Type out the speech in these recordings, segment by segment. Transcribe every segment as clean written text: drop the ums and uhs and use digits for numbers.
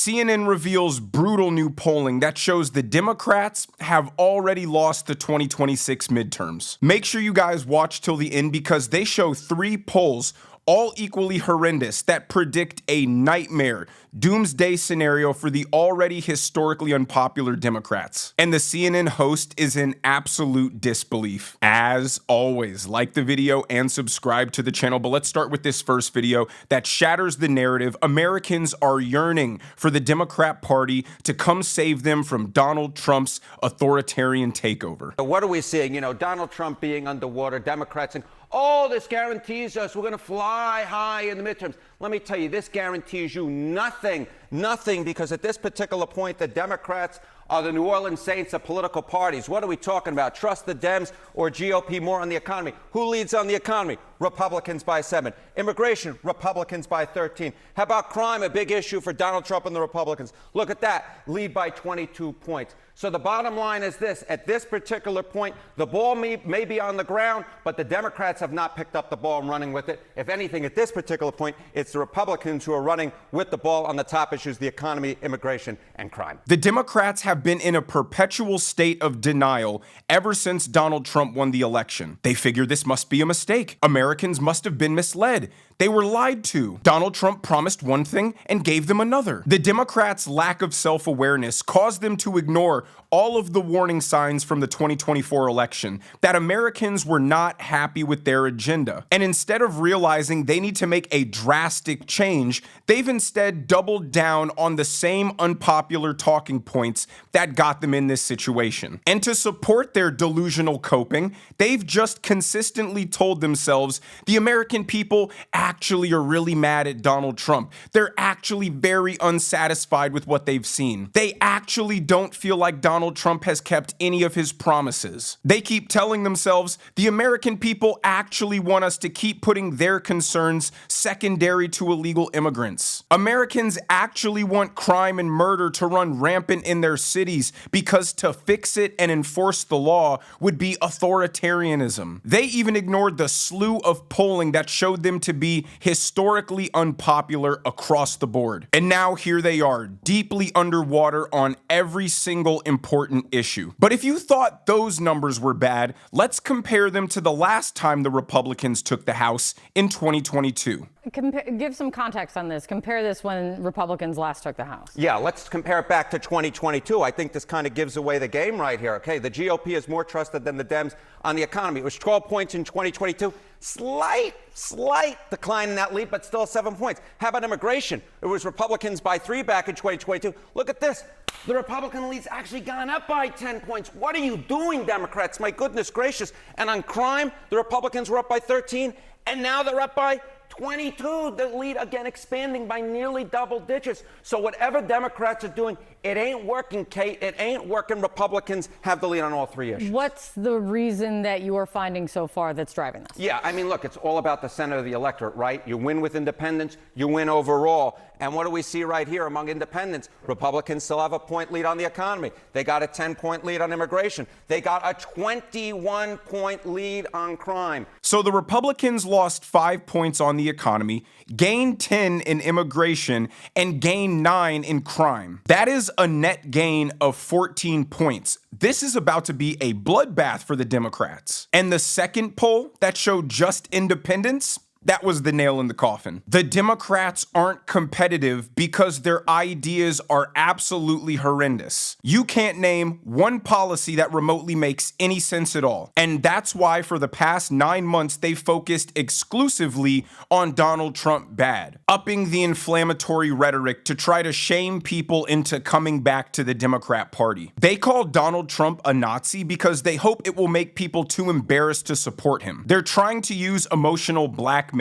CNN reveals brutal new polling that shows the Democrats have already lost the 2026 midterms. Make sure you guys watch till the end because they show 3 polls, all equally horrendous, that predict a nightmare doomsday scenario for the already historically unpopular Democrats. And the CNN host is in absolute disbelief. As always, like the video and subscribe to the channel. But let's start with this first video that shatters the narrative. Americans are yearning for the Democrat Party to come save them from Donald Trump's authoritarian takeover. What are we seeing? Donald Trump being underwater, Democrats saying, oh, this guarantees us we're going to fly high in the midterms. Let me tell you, this guarantees you nothing, because at this particular point, the Democrats are the New Orleans Saints of political parties. What are we talking about? Trust the Dems or GOP more on the economy? Who leads on the economy? Republicans by 7. Immigration, Republicans by 13. How about crime, a big issue for Donald Trump and the Republicans? Look at that, lead by 22 points. So the bottom line is this: at this particular point, the ball may be on the ground, but the Democrats have not picked up the ball and running with it. If anything, at this particular point, it's the Republicans who are running with the ball on the top issues, the economy, immigration, and crime. The Democrats have been in a perpetual state of denial ever since Donald Trump won the election. They figure this must be a mistake. Americans must have been misled. They were lied to. Donald Trump promised one thing and gave them another. The Democrats' lack of self-awareness caused them to ignore all of the warning signs from the 2024 election that Americans were not happy with their agenda. And instead of realizing they need to make a drastic change, they've instead doubled down on the same unpopular talking points that got them in this situation. And to support their delusional coping, they've just consistently told themselves the American people actually are really mad at Donald Trump. They're actually very unsatisfied with what they've seen. They actually don't feel like Donald Trump has kept any of his promises. They keep telling themselves the American people actually want us to keep putting their concerns secondary to illegal immigrants. Americans actually want crime and murder to run rampant in their cities because to fix it and enforce the law would be authoritarianism. They even ignored the slew of polling that showed them to be historically unpopular across the board. And now here they are, deeply underwater on every single important issue. But if you thought those numbers were bad, let's compare them to the last time the Republicans took the House in 2022. Give some context on this. Compare this when Republicans last took the House. Yeah, let's compare it back to 2022. I think this kind of gives away the game right here. Okay, the GOP is more trusted than the Dems on the economy. It was 12 points in 2022. Slight decline in that lead, but still 7 points. How about immigration? It was Republicans by 3 back in 2022. Look at this. The Republican lead's actually gone up by 10 points. What are you doing, Democrats? My goodness gracious. And on crime, the Republicans were up by 13, and now they're up by 22. The lead again expanding by nearly double digits. So whatever Democrats are doing, it ain't working, Kate. It ain't working. Republicans have the lead on all 3 issues. What's the reason that you are finding so far that's driving this? Yeah, I mean, look, it's all about the center of the electorate, right? You win with independents, you win overall. And what do we see right here among independents? Republicans still have a point lead on the economy. They got a 10-point lead on immigration. They got a 21-point lead on crime. So the Republicans lost 5 points on the economy, gained 10 in immigration, and gained 9 in crime. That is a net gain of 14 points. This is about to be a bloodbath for the Democrats. And the second poll that showed just independents, that was the nail in the coffin. The Democrats aren't competitive because their ideas are absolutely horrendous. You can't name one policy that remotely makes any sense at all. And that's why for the past 9 months, they focused exclusively on Donald Trump bad, upping the inflammatory rhetoric to try to shame people into coming back to the Democrat Party. They call Donald Trump a Nazi because they hope it will make people too embarrassed to support him. They're trying to use emotional blackmail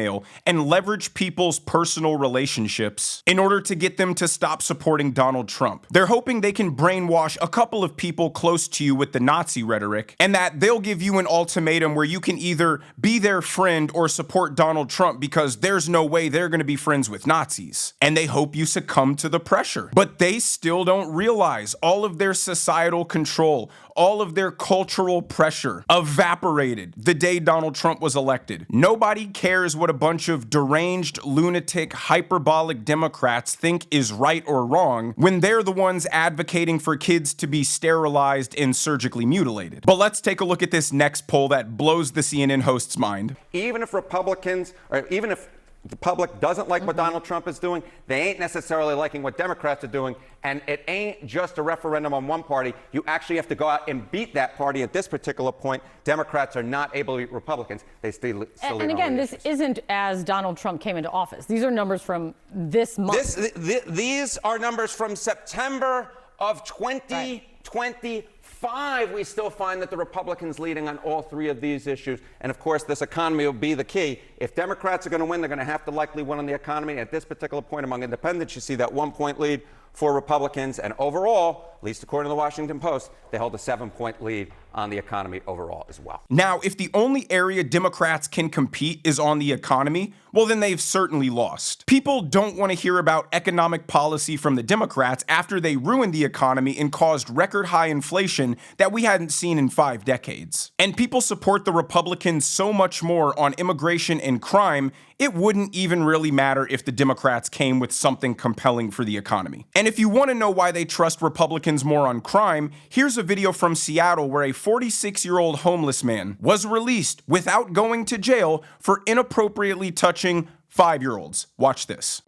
and leverage people's personal relationships in order to get them to stop supporting Donald Trump. They're hoping they can brainwash a couple of people close to you with the Nazi rhetoric, and that they'll give you an ultimatum where you can either be their friend or support Donald Trump because there's no way they're going to be friends with Nazis. And they hope you succumb to the pressure. But they still don't realize all of their societal control, all of their cultural pressure evaporated the day Donald Trump was elected. Nobody cares what a bunch of deranged, lunatic, hyperbolic Democrats think is right or wrong when they're the ones advocating for kids to be sterilized and surgically mutilated. But let's take a look at this next poll that blows the CNN host's mind. Even if Republicans, or even if the public doesn't like what Donald Trump is doing, they ain't necessarily liking what Democrats are doing. And it ain't just a referendum on one party. You actually have to go out and beat that party. At this particular point, Democrats are not able to beat Republicans. They still lead on And again, the this issues. isn't as Donald Trump came into office. These are numbers from this month. These are numbers from September of 2025. We still find that the Republicans leading on all three of these issues. And of course, this economy will be the key. If Democrats are going to win, they're going to have to likely win on the economy. At this particular point among independents, you see that 1-point lead for Republicans. And overall, at least according to the Washington Post, they hold a 7-point lead on the economy overall as well. Now, if the only area Democrats can compete is on the economy, well, then they've certainly lost. People don't want to hear about economic policy from the Democrats after they ruined the economy and caused record high inflation that we hadn't seen in 5 decades. And people support the Republicans so much more on immigration and crime, it wouldn't even really matter if the Democrats came with something compelling for the economy. And if you want to know why they trust Republicans more on crime, here's a video from Seattle where a 46-year-old homeless man was released without going to jail for inappropriately touching 5-year-olds. Watch this.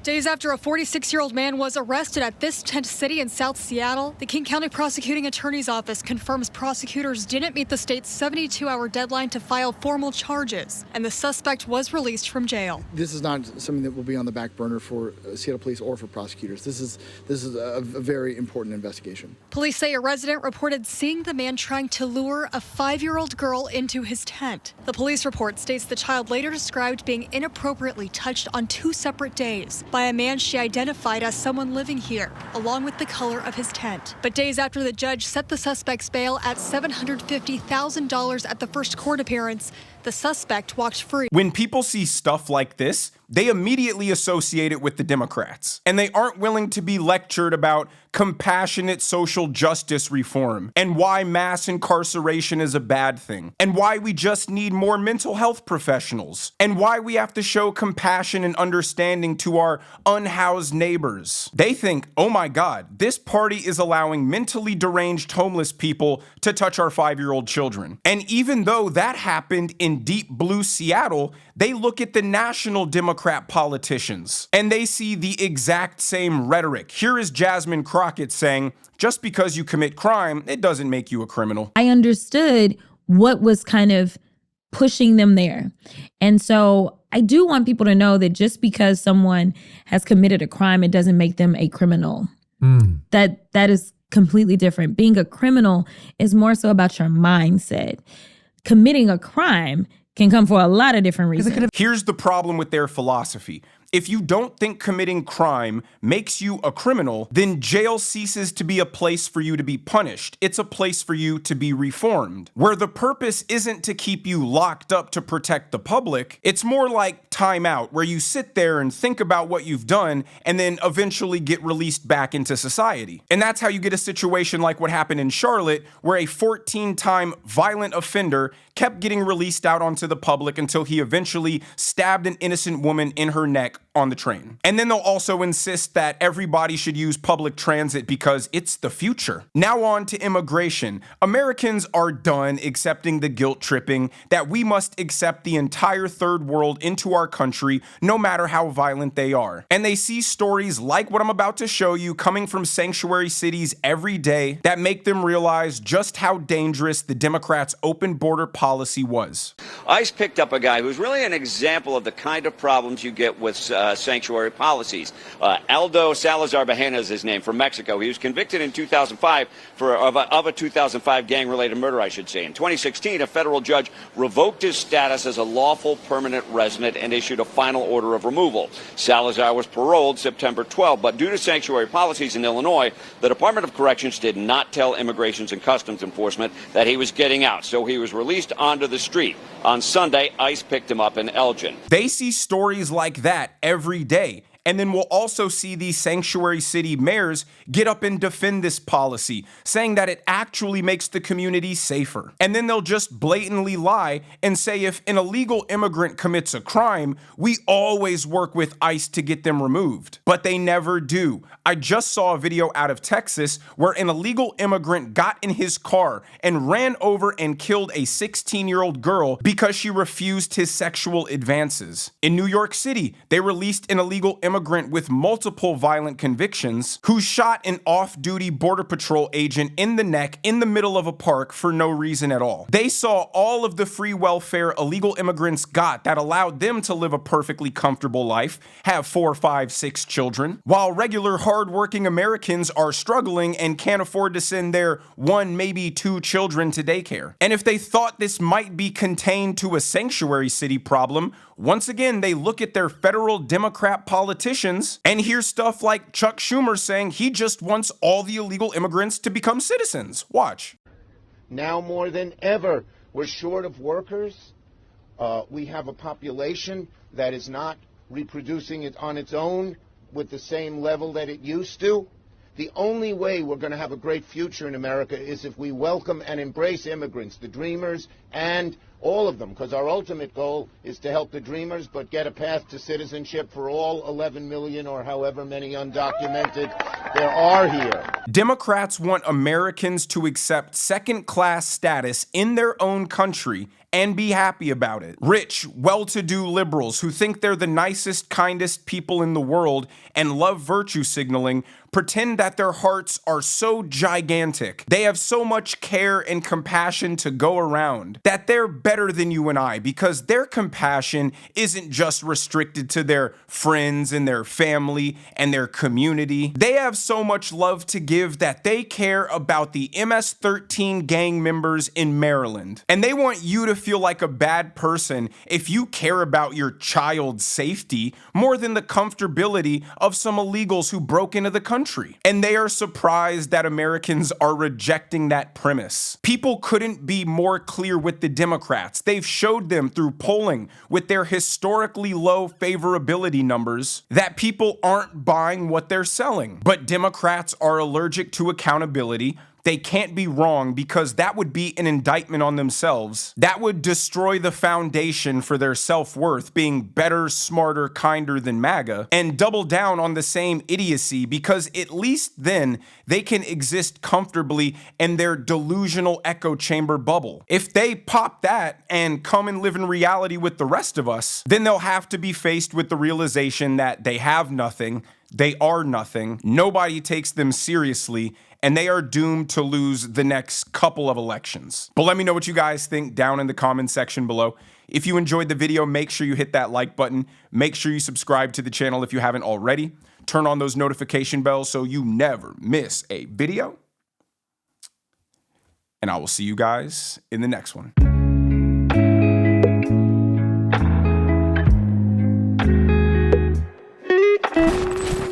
Days after a 46-year-old man was arrested at this tent city in South Seattle, the King County Prosecuting Attorney's Office confirms prosecutors didn't meet the state's 72-hour deadline to file formal charges, and the suspect was released from jail. This is not something that will be on the back burner for Seattle police or for prosecutors. This is a very important investigation. Police say a resident reported seeing the man trying to lure a 5-year-old girl into his tent. The police report states the child later described being inappropriately touched on 2 separate days by a man she identified as someone living here, along with the color of his tent. But days after the judge set the suspect's bail at $750,000 at the first court appearance, the suspect walked free. When people see stuff like this, they immediately associate it with the Democrats, and they aren't willing to be lectured about compassionate social justice reform and why mass incarceration is a bad thing and why we just need more mental health professionals and why we have to show compassion and understanding to our unhoused neighbors. They think, oh my God, this party is allowing mentally deranged homeless people to touch our 5-year-old children. And even though that happened in deep blue Seattle, they look at the national Democrat politicians and they see the exact same rhetoric. Here is Jasmine Crockett saying, just because you commit crime, it doesn't make you a criminal. I understood what was kind of pushing them there. And so I do want people to know that just because someone has committed a crime, it doesn't make them a criminal. That is completely different. Being a criminal is more so about your mindset. Committing a crime can come for a lot of different reasons. Here's the problem with their philosophy. If you don't think committing crime makes you a criminal, then jail ceases to be a place for you to be punished. It's a place for you to be reformed, where the purpose isn't to keep you locked up to protect the public. It's more like time out, where you sit there and think about what you've done and then eventually get released back into society. And that's how you get a situation like what happened in Charlotte, where a 14-time violent offender kept getting released out onto the public until he eventually stabbed an innocent woman in her neck on the train. And then they'll also insist that everybody should use public transit because it's the future. Now on to immigration. Americans are done accepting the guilt tripping that we must accept the entire third world into our country, no matter how violent they are. And they see stories like what I'm about to show you coming from sanctuary cities every day that make them realize just how dangerous the Democrats' open border policy was. ICE picked up a guy who's really an example of the kind of problems you get with sanctuary policies. Aldo Salazar Bahena is his name, from Mexico. He was convicted in 2005 of a 2005 gang-related murder, I should say. In 2016, a federal judge revoked his status as a lawful permanent resident and issued a final order of removal. Salazar was paroled September 12, but due to sanctuary policies in Illinois, the Department of Corrections did not tell Immigration and Customs Enforcement that he was getting out, so he was released onto the street. On Sunday, ICE picked him up in Elgin. They see stories like that every day, And then we'll also see these sanctuary city mayors get up and defend this policy, saying that it actually makes the community safer. And then they'll just blatantly lie and say if an illegal immigrant commits a crime, we always work with ICE to get them removed. But they never do. I just saw a video out of Texas where an illegal immigrant got in his car and ran over and killed a 16-year-old girl because she refused his sexual advances. In New York City, they released an illegal immigrant with multiple violent convictions who shot an off-duty Border Patrol agent in the neck in the middle of a park for no reason at all. They saw all of the free welfare illegal immigrants got that allowed them to live a perfectly comfortable life, have 4, 5, 6 children, while regular hard-working Americans are struggling and can't afford to send their 1, maybe 2 children to daycare. And if they thought this might be contained to a sanctuary city problem, once again, they look at their federal Democrat politicians and hear stuff like Chuck Schumer saying he just wants all the illegal immigrants to become citizens. Watch. Now more than ever, we're short of workers. We have a population that is not reproducing it on its own with the same level that it used to. The only way we're going to have a great future in America is if we welcome and embrace immigrants, the dreamers, and all of them, because our ultimate goal is to help the dreamers, but get a path to citizenship for all 11 million or however many undocumented there are here. Democrats want Americans to accept second-class status in their own country and be happy about it. Rich, well-to-do liberals who think they're the nicest, kindest people in the world and love virtue signaling pretend that their hearts are so gigantic, they have so much care and compassion to go around, that they're better than you and I because their compassion isn't just restricted to their friends and their family and their community. They have so much love to give that they care about the MS-13 gang members in Maryland. And they want you to feel like a bad person if you care about your child's safety more than the comfortability of some illegals who broke into the country. And they are surprised that Americans are rejecting that premise. People couldn't be more clear with the Democrats. They've showed them through polling with their historically low favorability numbers that people aren't buying what they're selling. But Democrats are allergic to accountability. They can't be wrong because that would be an indictment on themselves. That would destroy the foundation for their self-worth, being better, smarter, kinder than MAGA, and double down on the same idiocy because at least then they can exist comfortably in their delusional echo chamber bubble. If they pop that and come and live in reality with the rest of us, then they'll have to be faced with the realization that they have nothing, they are nothing, nobody takes them seriously, and they are doomed to lose the next couple of elections. But let me know what you guys think down in the comment section below. If you enjoyed the video, make sure you hit that like button. Make sure you subscribe to the channel if you haven't already. Turn on those notification bells so you never miss a video. And I will see you guys in the next one.